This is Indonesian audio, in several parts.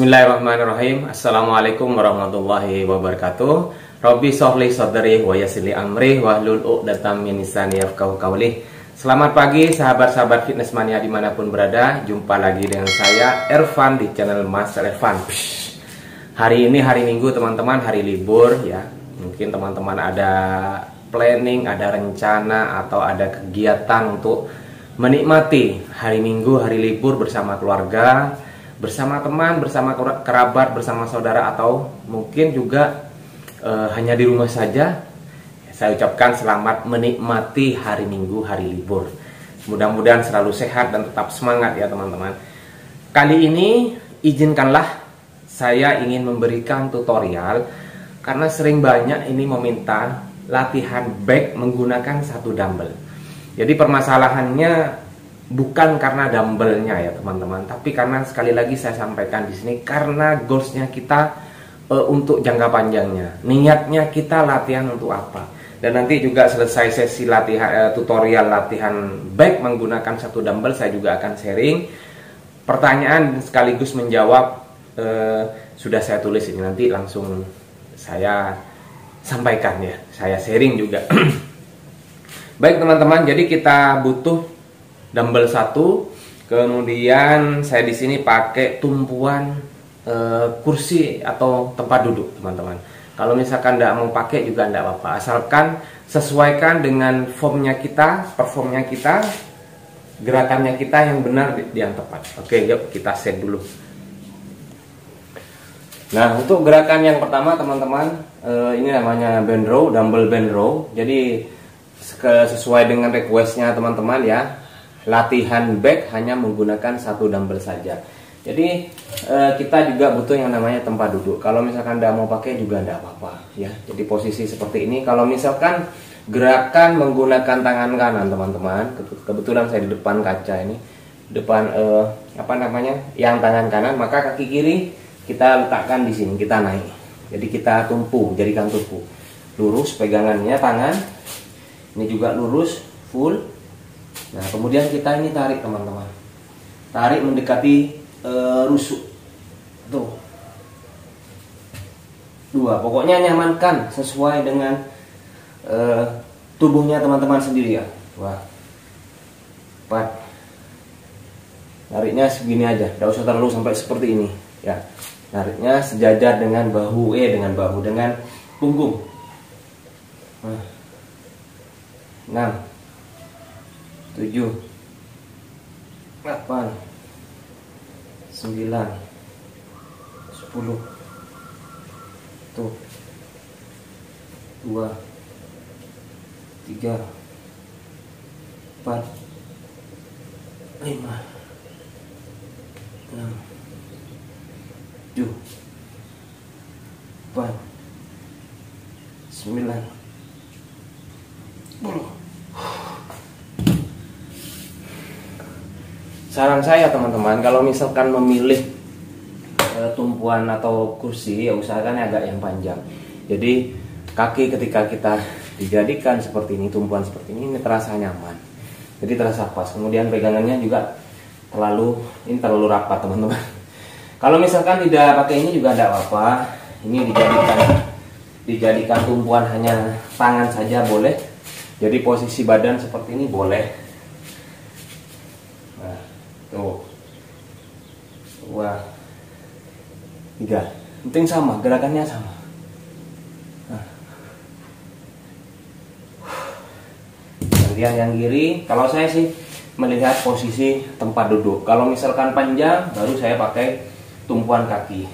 Bismillahirrahmanirrahim. Assalamualaikum warahmatullahi wabarakatuh. Robbi sholli sodri wa yassirli amri wahlul 'uqdatam min lisani yafqahu qawli. Selamat pagi sahabat-sahabat fitness mania dimanapun berada. Jumpa lagi dengan saya Ervan di channel Mas Ervan. Hari ini hari Minggu teman-teman, hari libur ya. Mungkin teman-teman ada planning, ada rencana atau ada kegiatan untuk menikmati hari Minggu, hari libur bersama keluarga, bersama teman, bersama kerabat, bersama saudara, atau mungkin juga hanya di rumah saja. Saya ucapkan selamat menikmati hari Minggu, hari libur. Mudah-mudahan selalu sehat dan tetap semangat ya teman-teman. Kali ini izinkanlah saya ingin memberikan tutorial, karena sering banyak ini meminta latihan back menggunakan satu dumbbell. Jadi permasalahannya bukan karena dumbbellnya ya teman-teman, tapi karena sekali lagi saya sampaikan di sini, karena goalsnya kita untuk jangka panjangnya, niatnya kita latihan untuk apa. Dan nanti juga selesai sesi latihan tutorial latihan back menggunakan satu dumbbell, saya juga akan sharing pertanyaan sekaligus menjawab. Sudah saya tulis ini, nanti langsung saya sampaikan ya, saya sharing juga. Baik teman-teman, jadi kita butuh dumbbell 1, kemudian saya di sini pakai tumpuan kursi atau tempat duduk teman-teman. Kalau misalkan tidak mau pakai juga tidak apa-apa, asalkan sesuaikan dengan formnya kita, performnya kita, gerakannya kita yang benar yang tepat. Oke, yuk kita set dulu. Nah, untuk gerakan yang pertama teman-teman, ini namanya band row, dumbbell band row. Jadi sesuai dengan requestnya teman-teman ya, latihan back hanya menggunakan satu dumbbell saja. Jadi kita juga butuh yang namanya tempat duduk. Kalau misalkan tidak mau pakai juga tidak apa-apa ya. Jadi posisi seperti ini. Kalau misalkan gerakan menggunakan tangan kanan teman-teman, kebetulan saya di depan kaca ini, depan apa namanya, yang tangan kanan, maka kaki kiri kita letakkan di sini, kita naik. Jadi kita tumpu, jadikan tumpu. Lurus pegangannya tangan. Ini juga lurus full. Nah, kemudian kita ini tarik teman-teman. Tarik mendekati rusuk. Tuh. 2. Pokoknya nyamankan sesuai dengan tubuhnya teman-teman sendiri ya. 2. 4. Nariknya segini aja, tidak usah terlalu sampai seperti ini ya. Nariknya sejajar dengan bahu, dengan punggung. 6, 7, 8, 9, 10. Tuh. 2, 3, 4, 5, 6, 7, 8, 9, 10. Saran saya teman-teman, kalau misalkan memilih tumpuan atau kursi, ya usahakan agak yang panjang. Jadi kaki ketika kita dijadikan seperti ini, tumpuan seperti ini terasa nyaman. Jadi terasa pas. Kemudian pegangannya juga terlalu rapat teman-teman. Kalau misalkan tidak pakai ini juga tidak apa-apa. Ini dijadikan tumpuan hanya tangan saja boleh. Jadi posisi badan seperti ini boleh. Nah, tuh. 2, 3. Penting sama, gerakannya sama. Nah. Kemudian yang kiri, kalau saya sih melihat posisi tempat duduk. Kalau misalkan panjang, baru saya pakai tumpuan kaki.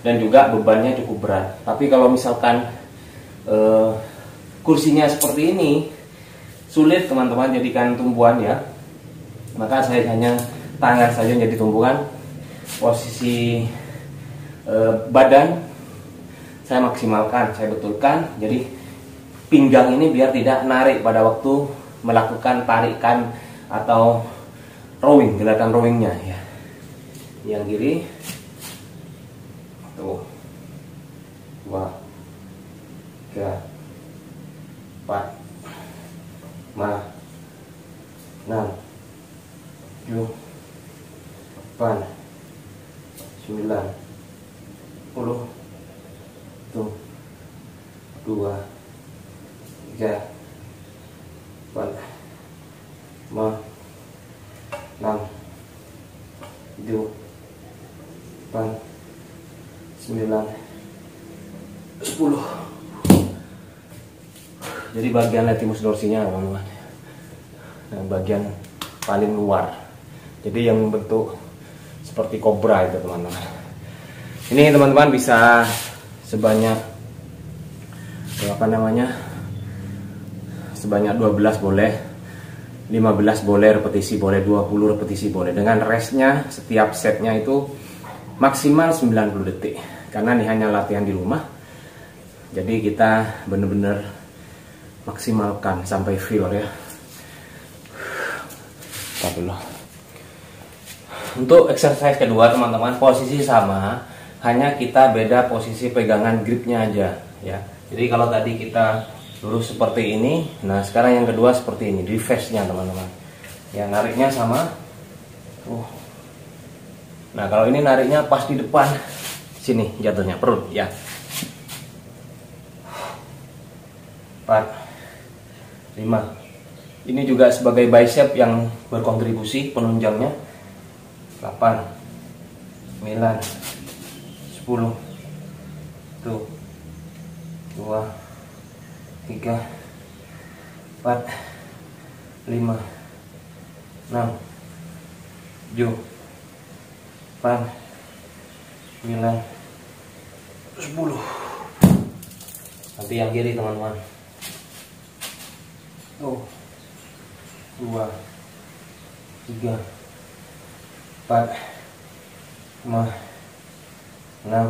Dan juga bebannya cukup berat. Tapi kalau misalkan kursinya seperti ini, sulit teman-teman jadikan tumpuan ya. Maka saya hanya tangan saja jadi tumpuan. Posisi badan saya maksimalkan, saya betulkan. Jadi pinggang ini biar tidak narik pada waktu melakukan tarikan atau rowing, gerakan rowingnya ya. Yang kiri. Tuh. 2, 3, 4, 5, 6, 7, 8, 9, 2, 3, 4, 5, 6, 7, 8, 9, 10. Jadi bagian latimus dorsinya teman-teman, nah, bagian paling luar, jadi yang bentuk seperti kobra itu teman-teman. Ini teman-teman bisa sebanyak sebanyak 12 boleh, 15 boleh repetisi, boleh 20 repetisi boleh, dengan restnya setiap setnya itu maksimal 90 detik karena ini hanya latihan di rumah. Jadi kita bener-bener maksimalkan sampai feel ya. Untuk exercise kedua teman-teman, posisi sama, hanya kita beda posisi pegangan gripnya aja ya. Jadi kalau tadi kita lurus seperti ini, nah sekarang yang kedua seperti ini, reverse-nya teman-teman. Ya, nariknya sama. Nah kalau ini nariknya pas di depan sini jatuhnya perut ya. 4, 5. Ini juga sebagai bicep yang berkontribusi penunjangnya. 8, 9, 10. Tuh. 2, 3, 4, 5, 6, 7, 8, 9, 10. Nanti yang kiri teman-teman. 2, 3, 4, 5, 6,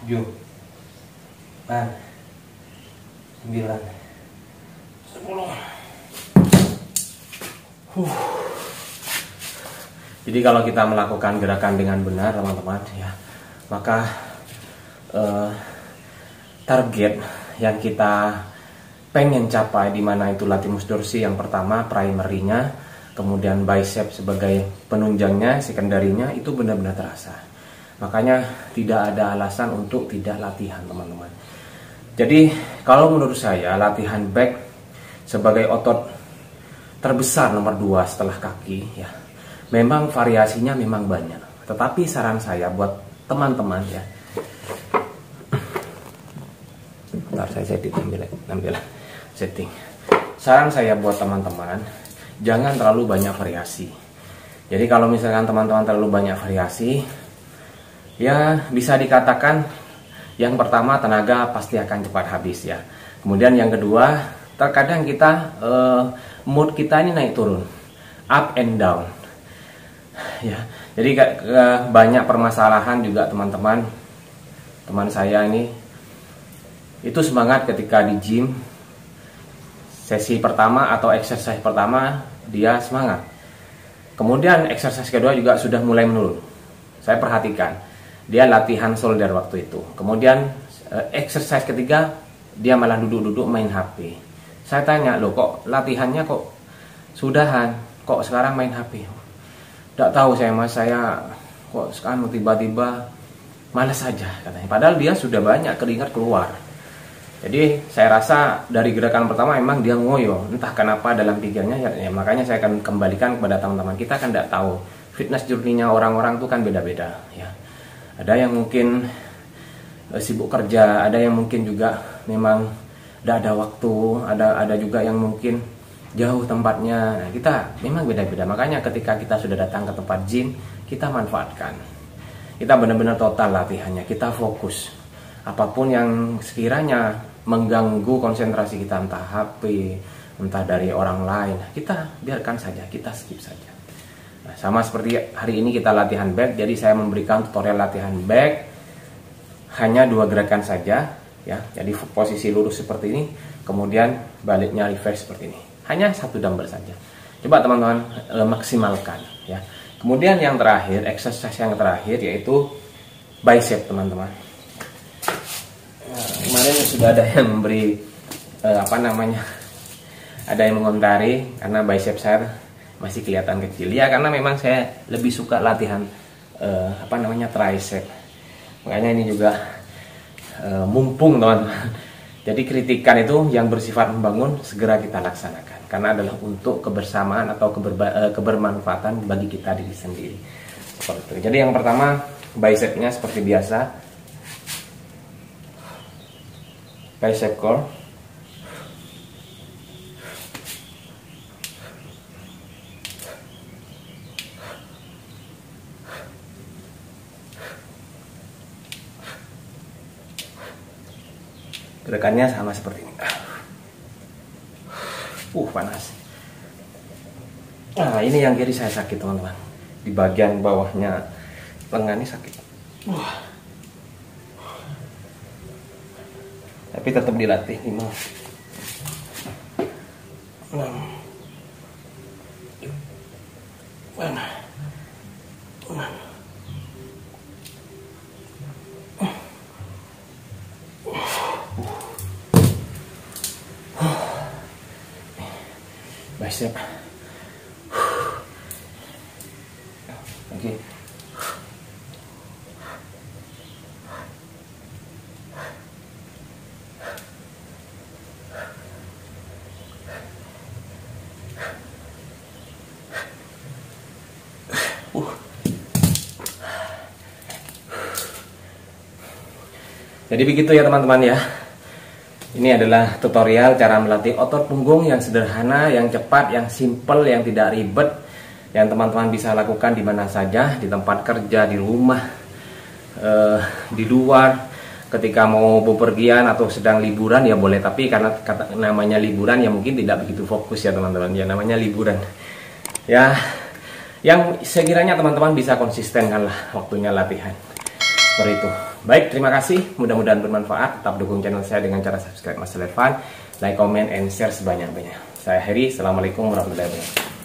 7, 8, 9, 10. Jadi kalau kita melakukan gerakan dengan benar teman-teman ya, maka target yang kita pengen capai, di mana itu latimus dorsi yang pertama, primary-nya, kemudian bicep sebagai penunjangnya, secondary-nya, itu benar-benar terasa. Makanya tidak ada alasan untuk tidak latihan teman-teman. Jadi kalau menurut saya latihan back sebagai otot terbesar nomor 2 setelah kaki ya, memang variasinya memang banyak. Tetapi saran saya buat teman-teman ya, bentar saya ambil setting. Saran saya buat teman-teman, jangan terlalu banyak variasi. Jadi kalau misalkan teman-teman terlalu banyak variasi, ya bisa dikatakan yang pertama tenaga pasti akan cepat habis ya. Kemudian yang kedua, terkadang kita mood kita ini naik turun, up and down. Ya, jadi banyak permasalahan juga teman-teman. Teman saya ini itu semangat ketika di gym, sesi pertama atau exercise pertama dia semangat. Kemudian exercise kedua juga sudah mulai menurun. Saya perhatikan, dia latihan shoulder waktu itu. Kemudian exercise ketiga dia malah duduk-duduk main HP. Saya tanya, loh kok latihannya kok sudahan, kok sekarang main HP? Tidak tahu saya mas, saya kok sekarang tiba-tiba malas saja katanya. Padahal dia sudah banyak keringat keluar. Jadi saya rasa dari gerakan pertama memang dia ngoyo, entah kenapa dalam pikirnya ya, makanya saya akan kembalikan kepada teman-teman. Kita kan tidak tahu fitness journey-nya orang-orang itu kan beda-beda ya. Ada yang mungkin sibuk kerja, ada yang mungkin juga memang tidak ada waktu, ada juga yang mungkin jauh tempatnya. Nah, kita memang beda-beda. Makanya ketika kita sudah datang ke tempat gym, kita manfaatkan. Kita benar-benar total latihannya, kita fokus. Apapun yang sekiranya mengganggu konsentrasi kita, entah HP, entah dari orang lain, kita biarkan saja, kita skip saja. Nah, sama seperti hari ini kita latihan back, jadi saya memberikan tutorial latihan back hanya 2 gerakan saja ya. Jadi posisi lurus seperti ini, kemudian baliknya reverse seperti ini. Hanya 1 dumbbell saja. Coba teman-teman maksimalkan ya. Kemudian yang terakhir, exercise yang terakhir yaitu bicep teman-teman. Kemarin sudah ada yang memberi ada yang mengomentari karena bicep saya masih kelihatan kecil ya, karena memang saya lebih suka latihan tricep. Makanya ini juga mumpung teman-teman Jadi kritikan itu yang bersifat membangun segera kita laksanakan, karena adalah untuk kebersamaan atau kebermanfaatan bagi kita diri sendiri. Seperti itu. Jadi yang pertama, bicepnya seperti biasa, bicep curl. Gerakannya sama seperti ini. Panas. Nah, ini yang kiri saya sakit, teman-teman. Di bagian bawahnya lengan ini sakit. Tapi tetap dilatih 5. 6. 6. Bicep. Oke. Jadi begitu ya teman-teman ya. Ini adalah tutorial cara melatih otot punggung yang sederhana, yang cepat, yang simple, yang tidak ribet, yang teman-teman bisa lakukan di mana saja, di tempat kerja, di rumah, di luar, ketika mau bepergian atau sedang liburan ya boleh. Tapi karena namanya liburan ya mungkin tidak begitu fokus ya teman-teman. Ya namanya liburan. Ya, yang sekiranya teman-teman bisa konsistenkan lah waktunya latihan. Seperti itu. Baik, terima kasih. Mudah-mudahan bermanfaat. Tetap dukung channel saya dengan cara subscribe Mas Levan, like, comment, and share sebanyak-banyaknya. Saya Heri. Assalamualaikum warahmatullahi wabarakatuh.